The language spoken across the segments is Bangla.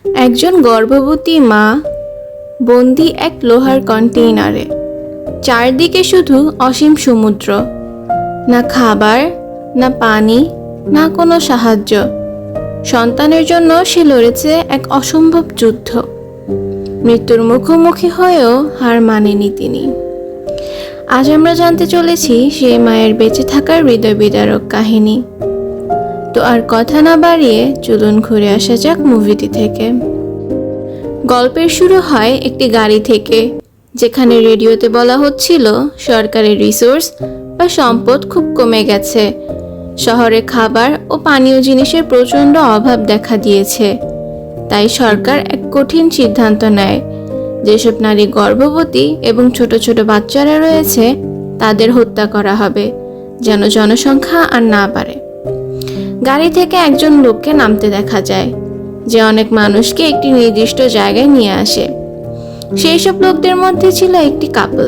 একজন গর্ভবতী মা বন্দি এক লোহার কন্টেইনারে। চারদিকে শুধু অসীম সমুদ্র, না খাবার, না পানি, না কোনো সাহায্য। সন্তানের জন্য সে লড়েছে এক অসম্ভব যুদ্ধ। মৃত্যুর মুখোমুখি হয়েও হার মানেনি তিনি। আজ আমরা জানতে চলেছি সেই মায়ের বেঁচে থাকার হৃদয় বিদারক কাহিনী। তো আর কথা না বাড়িয়ে চলুন ঘুরে আসা যাক মুভিটি থেকে। গল্পের শুরু হয় একটি গাড়ি থেকে, যেখানে রেডিওতে বলা হচ্ছিল সরকারের রিসোর্স বা সম্পদ খুব কমে গেছে। শহরে খাবার ও পানীয় জিনিসের প্রচণ্ড অভাব দেখা দিয়েছে। তাই সরকার এক কঠিন সিদ্ধান্ত নেয়, যেসব নারী গর্ভবতী এবং ছোট ছোট বাচ্চারা রয়েছে তাদের হত্যা করা হবে, যেন জনসংখ্যা আর না বাড়ে। গাড়ি থেকে একজন লোককে নামতে দেখা যায়, যে অনেক মানুষকে একটি নির্দিষ্ট জায়গায় নিয়ে আসে। সেই সব লোকদের মধ্যে ছিল একটি কাপল,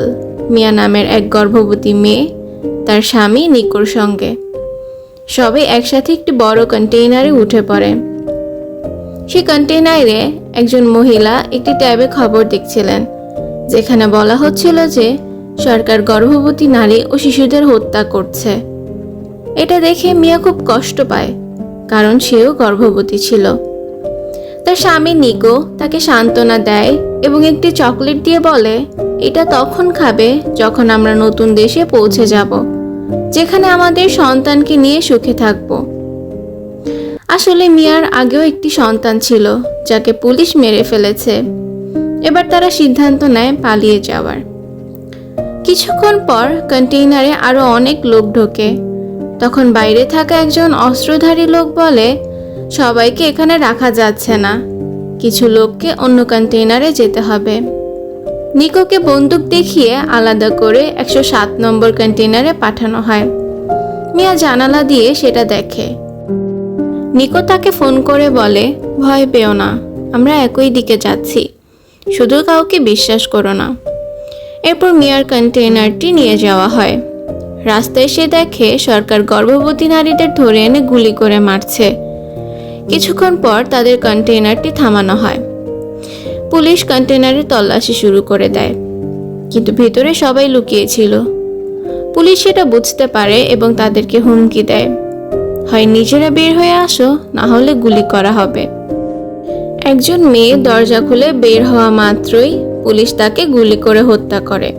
মিয়া নামের এক গর্ভবতী মেয়ে তার স্বামী নিকোর সঙ্গে। সবাই একসাথে একটি বড় কন্টেইনারে উঠে পড়ে। সেই কন্টেইনারে একজন মহিলা একটি ট্যাবে খবর দেখছিলেন, যেখানে বলা হচ্ছিল যে সরকার গর্ভবতী নারী ও শিশুদের হত্যা করছে। এটা দেখে মিয়া খুব কষ্ট পায়, কারণ সেও গর্ভবতী ছিল। তার স্বামী নিকো তাকে সান্ত্বনা দেয় এবং একটি চকলেট দিয়ে বলে, এটা তখন খাবে যখন আমরা নতুন দেশে পৌঁছে যাব, যেখানে আমাদের সন্তানকে নিয়ে সুখে থাকব। আসলে মিয়ার আগেও একটি সন্তান ছিল, যাকে পুলিশ মেরে ফেলেছে। এবার তারা সিদ্ধান্ত নেয় পালিয়ে যাওয়ার। কিছুক্ষণ পর কন্টেইনারে আরো অনেক লোক ঢোকে। তখন বাইরে থাকা একজন অস্ত্রধারী লোক বলে, সবাইকে এখানে রাখা যাচ্ছে না, কিছু লোককে অন্য কন্টেইনারে যেতে হবে। নিকোকে বন্দুক দেখিয়ে আলাদা করে 107 নম্বর কন্টেইনারে পাঠানো হয়। মিয়া জানালা দিয়ে সেটা দেখে। নিকো তাকে ফোন করে বলে, ভয় পেও না, আমরা একই দিকে যাচ্ছি, শুধু কাউকে বিশ্বাস করো না। এরপর মিয়ার কন্টেইনারটি নিয়ে যাওয়া হয়। রাস্তায় সে দেখে সরকার গর্ভবতী নারীদের ধরে এনে গুলি করে মারছে। কিছুক্ষণ পর তাদের কন্টেইনারটি থামানো হয়। পুলিশ কন্টেইনারে তল্লাশি শুরু করে দেয়, কিন্তু ভিতরে সবাই লুকিয়েছিল। পুলিশ সেটা বুঝতে পারে এবং তাদেরকে হুমকি দেয়, হয় নিজেরা বের হয়ে আসো, না হলে গুলি করা হবে। একজন মেয়ে দরজা খুলে বের হওয়া মাত্রই পুলিশ তাকে গুলি করে হত্যা করে।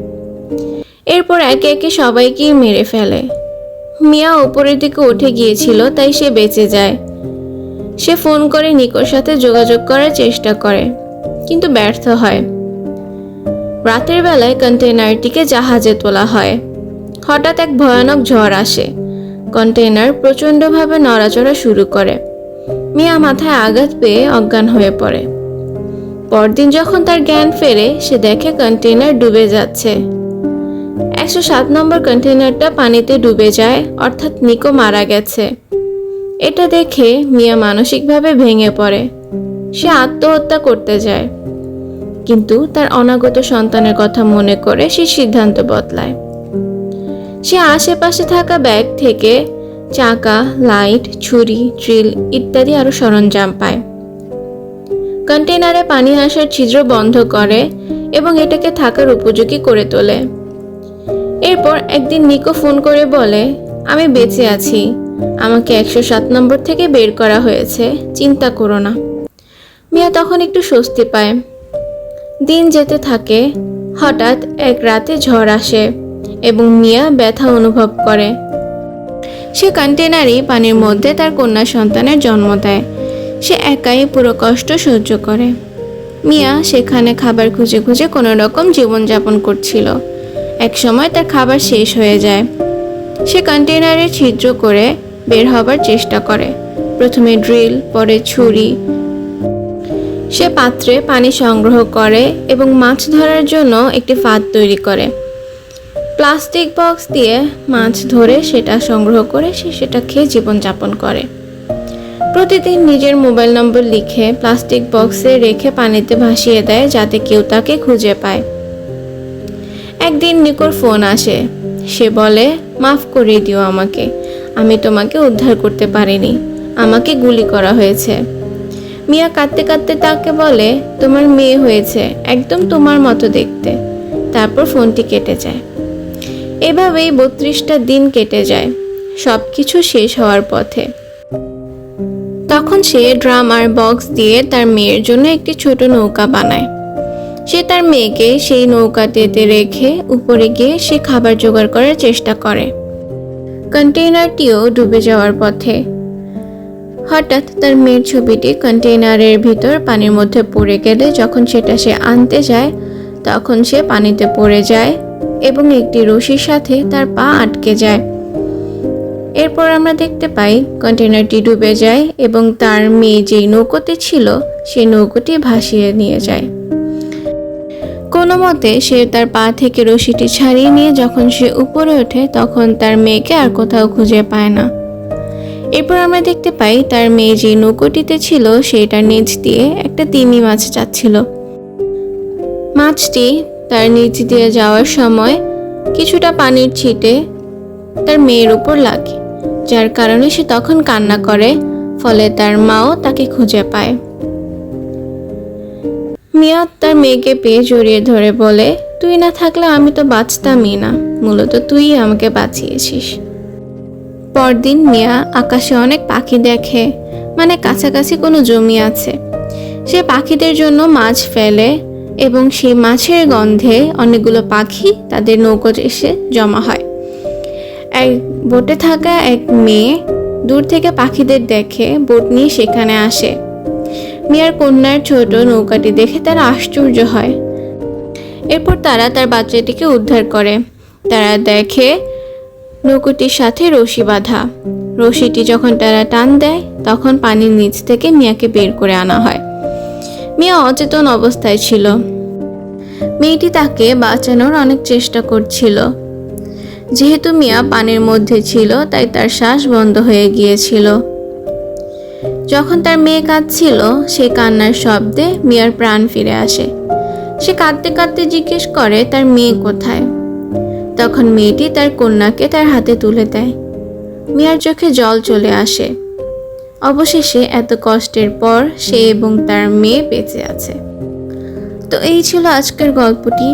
এরপর একে একে সবাইকে মেরে ফেলে। মিয়া উপরের দিকে উঠে গিয়েছিল, তাই সে বেঁচে যায়। সে ফোন করে নিকোর সাথে যোগাযোগ করার চেষ্টা করে, কিন্তু ব্যর্থ হয়। রাতের বেলায় কন্টেইনারটিকে জাহাজে তোলা হয়। হঠাৎ এক ভয়ানক ঝড় আসে। কন্টেইনার প্রচণ্ডভাবে নড়াচড়া শুরু করে। মিয়া মাথায় আঘাত পেয়ে অজ্ঞান হয়ে পড়ে। পরদিন যখন তার জ্ঞান ফেরে, সে দেখে কন্টেইনার ডুবে যাচ্ছে। 107 নম্বর কন্টেইনারটা পানিতে ডুবে যায়, অর্থাৎ নিকো মারা গেছে। এটা দেখে মিয়া মানসিকভাবে ভেঙে পড়ে। সে আত্মহত্যা করতে যায়, কিন্তু তার অনাগত সন্তানের কথা মনে করে সে সিদ্ধান্ত বদলায়। সে আশেপাশে থাকা ব্যাগ থেকে চাকা, লাইট, ছুরি, ড্রিল ইত্যাদি আরো সরঞ্জাম পায়। কন্টেইনারে পানি আসার ছিদ্র বন্ধ করে এবং এটাকে থাকার উপযোগী করে তোলে। এরপর একদিন নিকো ফোন করে বলে, আমি বেঁচে আছি, আমাকে 107 নম্বর থেকে বের করা হয়েছে, চিন্তা করো না। মিয়া তখন একটু স্বস্তি পায়। দিন যেতে থাকে। হঠাৎ এক রাতে ঝড় আসে এবং মিয়া ব্যথা অনুভব করে। সে কন্টেইনারে পানির মধ্যে তার কন্যা সন্তানের জন্ম দেয়। সে একাই পুরো কষ্ট সহ্য করে। মিয়া সেখানে খাবার খুঁজে খুঁজে কোনো রকম জীবনযাপন করছিল। এক সময় তার খাবার শেষ হয়ে যায়। সে কন্টেইনারে ছিদ্র করে বের হবার চেষ্টা করে, প্রথমে ড্রিল, পরে ছুরি। সে পাত্রে পানি সংগ্রহ করে এবং মাছ ধরার জন্য একটি ফাঁদ তৈরি করে। প্লাস্টিক বক্স দিয়ে মাছ ধরে সেটা সংগ্রহ করে সে সেটা খেয়ে জীবনযাপন করে। প্রতিদিন নিজের মোবাইল নম্বর লিখে প্লাস্টিক বক্সে রেখে পানিতে ভাসিয়ে দেয়, যাতে কেউ তাকে খুঁজে পায়। একদিন নিকোর ফোন আসে। সে বলে, মাফ করে দিও আমাকে, আমি তোমাকে উদ্ধার করতে পারিনি, আমাকে গুলি করা হয়েছে। মিয়া কাঁদতে কাঁদতে তাকে বলে, তোমার মেয়ে হয়েছে, একদম তোমার মতো দেখতে। তারপর ফোনটি কেটে যায়। এভাবেই 32টা দিন কেটে যায়, সব কিছু শেষ হওয়ার পথে। তখন সে ড্রাম আর বক্স দিয়ে তার মেয়ের জন্য একটি ছোট নৌকা বানায়। সে তার মেয়েকে সেই নৌকাটিতে রেখে উপরে গিয়ে সে খাবার জোগাড় করার চেষ্টা করে। কন্টেইনারটিও ডুবে যাওয়ার পথে। হঠাৎ তার মেয়ের ছবিটি কন্টেইনারের ভিতর পানির মধ্যে পড়ে গেলে যখন সেটা সে আনতে যায়, তখন সে পানিতে পড়ে যায় এবং একটি রশির সাথে তার পা আটকে যায়। এরপর আমরা দেখতে পাই কন্টেইনারটি ডুবে যায় এবং তার মেয়ে যেই নৌকোতে ছিল সেই নৌকোটি ভাসিয়ে নিয়ে যায়। কোনো মতে সে তার পা থেকে রশিটি ছাড়িয়ে নিয়ে যখন সে উপরে ওঠে তখন তার মেয়েকে আর কোথাও খুঁজে পায় না। এরপর আমরা দেখতে পাই তার মেয়ে যে নৌকোটিতে ছিল সেটার নিচ দিয়ে একটা তিমি মাছ যাচ্ছিল। মাছটি তার নিচ দিয়ে যাওয়ার সময় কিছুটা পানির ছিটে তার মেয়ের উপর লাগে, যার কারণে সে তখন কান্না করে, ফলে তার মাও তাকে খুঁজে পায়। মিয়া তার মেয়েকে পেয়ে জড়িয়ে ধরে বলে, তুই না থাকলে আমি তো বাঁচতামই না, মূলত তুই আমাকে বাঁচিয়েছিস। পরদিন মিয়া আকাশে অনেক পাখি দেখে, মানে কাছাকাছি কোনো জমি আছে। সে পাখিদের জন্য মাছ ফেলে এবং সেই মাছের গন্ধে অনেকগুলো পাখি তাদের নৌকোতে এসে জমা হয়। এক বোটে থাকা এক মেয়ে দূর থেকে পাখিদের দেখে বোট নিয়ে সেখানে আসে। মিয়ার কন্যার ছোট নৌকাটি দেখে তারা আশ্চর্য হয়। এরপর তারা তার বাচ্চাটিকে উদ্ধার করে। তারা দেখে নৌকোটির সাথে রশি বাঁধা। রশিটি যখন তারা টান দেয় তখন পানির নিচ থেকে মিয়াকে বের করে আনা হয়। মিয়া অচেতন অবস্থায় ছিল। মেয়েটি তাকে বাঁচানোর অনেক চেষ্টা করছিল। যেহেতু মিয়া পানির মধ্যে ছিল তাই তার শ্বাস বন্ধ হয়ে গিয়েছিল। যখন তার মেয়ে কাঁদছিল সেই কান্নার শব্দে মিয়ার প্রাণ ফিরে আসে। সে কাঁদতে কাঁদতে জিজ্ঞেস করে তার মেয়ে কোথায়। তখন মেয়েটি তার কন্যাকে তার হাতে তুলে দেয়। মিয়ার চোখে জল চলে আসে। অবশেষে এত কষ্টের পর সে এবং তার মেয়ে বেঁচে আছে। তো এই ছিল আজকের গল্পটি।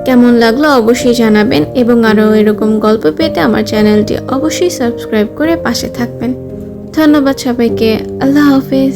কেমন লাগলো অবশ্যই জানাবেন এবং আরও এরকম গল্প পেতে আমার চ্যানেলটি অবশ্যই সাবস্ক্রাইব করে পাশে থাকবেন। ধন্যবাদ সবাইকে। আল্লাহ হাফেজ।